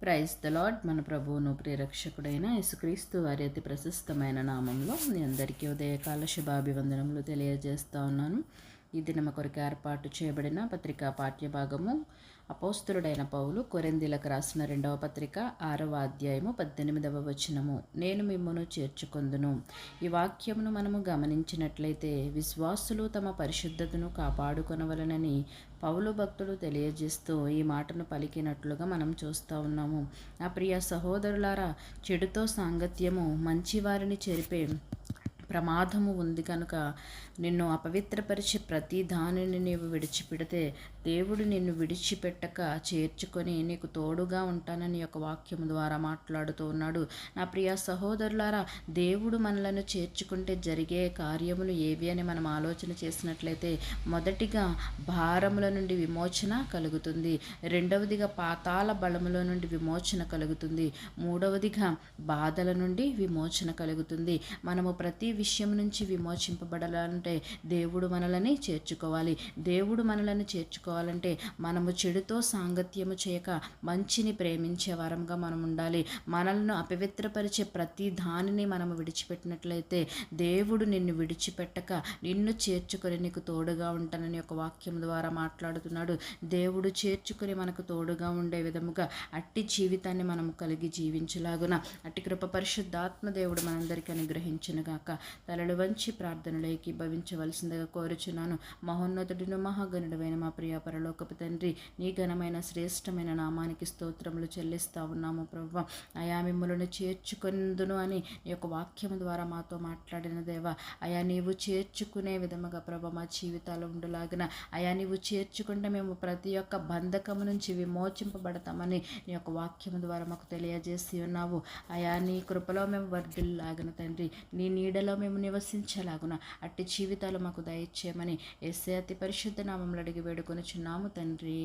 Praise the lord. మన ప్రభువును ప్రియరక్షకుడైన యేసుక్రీస్తు వారి అతి ప్రశస్తమైన నామంలో మీ అందరికీ ఉదయకాల శుభాభివందనములు తెలియజేస్తా ఉన్నాను. ఈ దినమ కొరకు ఏర్పాటు చేయబడిన పత్రికా పాఠ్యభాగము అపోస్తులుడైన పౌలు కొరింథీలకు రాసిన 2వ పత్రిక 6వ అధ్యాయము 18వ వచనము. నేను మిమ్మును చేర్చుకొందును. ఈ వాక్యమును మనము గమనించినట్లయితే విశ్వాసులు తమ పరిశుద్ధతను కాపాడుకొనవలనని పౌలు భక్తుడు తెలియజేస్తూ ఈ మాటను పలికినట్లుగా మనం చూస్తూ ఉన్నాము. నా ప్రియ సహోదరులారా, చెడుతో సాంగత్యము మంచివారిని చెరిపే ప్రమాదము ఉంది కనుక నిన్ను అపవిత్రపరిచే ప్రతి దానిని నీవు విడిచిపెడితే దేవుడు నిన్ను విడిచిపెట్టక చేర్చుకొని నీకు తోడుగా ఉంటానని ఒక వాక్యం ద్వారా మాట్లాడుతూ ఉన్నాడు. నా ప్రియ సహోదరులారా, దేవుడు మనలను చేర్చుకుంటే జరిగే కార్యములు ఏవి అని మనం ఆలోచన చేసినట్లయితే మొదటిగా భారముల నుండి విమోచన కలుగుతుంది, రెండవదిగా పాతాళ బలముల నుండి విమోచన కలుగుతుంది, మూడవదిగా బాధల నుండి విమోచన కలుగుతుంది. మనము ప్రతి విషయం నుంచి విమోచింపబడాలంటే దేవుడు మనల్ని చేర్చుకోవాలి. దేవుడు మనల్ని చేర్చుకోవాలంటే మనము చెడుతో సాంగత్యము చేయక మంచిని ప్రేమించే వారంగా మనం ఉండాలి. మనల్ని అపవిత్రపరిచే ప్రతి దానిని మనము విడిచిపెట్టినట్లయితే దేవుడు నిన్ను విడిచిపెట్టక నిన్ను చేర్చుకొని నీకు తోడుగా ఉంటానని ఒక వాక్యం ద్వారా మాట్లాడుతున్నాడు. దేవుడు చేర్చుకొని మనకు తోడుగా ఉండే విధముగా అట్టి జీవితాన్ని మనం కలిగి జీవించలాగున అట్టి కృప పరిశుద్ధాత్మ దేవుడు మనందరికీ అనుగ్రహించునుగాక. తలలు వంచి ప్రార్థనలోకి భవించవలసిందిగా కోరుచున్నాను. మహోన్నతుడును మహాగణుడైన మా ప్రియ పరలోకపు తండ్రి, నీ ఘనమైన శ్రేష్టమైన నామానికి స్తోత్రములు చెల్లిస్తా ఉన్నాము. ప్రభువా, అయా మిమ్మల్ని చేర్చుకొందును అని నీ యొక్క వాక్యము ద్వారా మాతో మాట్లాడిన దేవా, అయా నీవు చేర్చుకునే విధముగా ప్రభు మా జీవితాలు ఉండలాగిన అయా నీవు చేర్చుకుంటే మేము ప్రతి ఒక్క బంధకము నుంచి విమోచింపబడతామని నీ యొక్క వాక్యము ద్వారా మాకు తెలియజేసి ఉన్నావు. అయా నీ కృపలో మేము వర్ధిల్లాగిన తండ్రి, నీ నీడలో మేము నివసించలాగున అట్టి జీవితాలు మాకు దయచేయమని యేసయ్య అతి పరిశుద్ధ నామములో అడిగి వేడుకొనుచున్నాము తండ్రి.